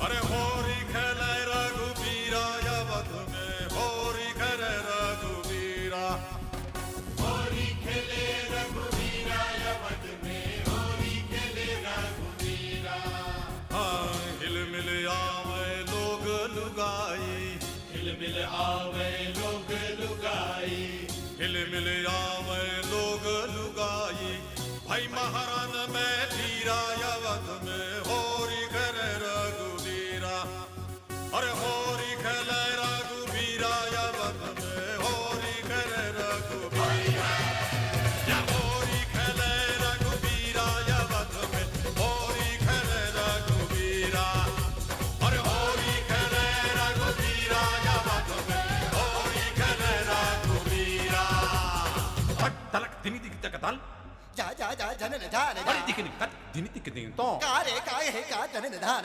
अरे होरी खेले रघुबीरा अवध में होरी खेले रघुबीरा होरी खेले रघुबीरा अवध में होरी खेले रघुबीरा हाँ हिल मिल आवे लोग लुगाई हिल मिल आवे लोग लुगाई हिल मिल आवे लोग लुगाई भाई महारान में धीरा अवध में होरी खेले रघुबीरा अरे होरी खेले रघुबीरा अवध में होरी खेले रघुबीरा या होरी खेले रघुबीरा अवध में होरी खेले रघुबीरा अरे होरी खेले रघुबीरा अवध में होरी खेले रघुबीरा हट तलक दिनी दिख तकताल जा जा जा जनन धान अरे दिखने का दिनी दिख दें तो कारे काय है का जनन धान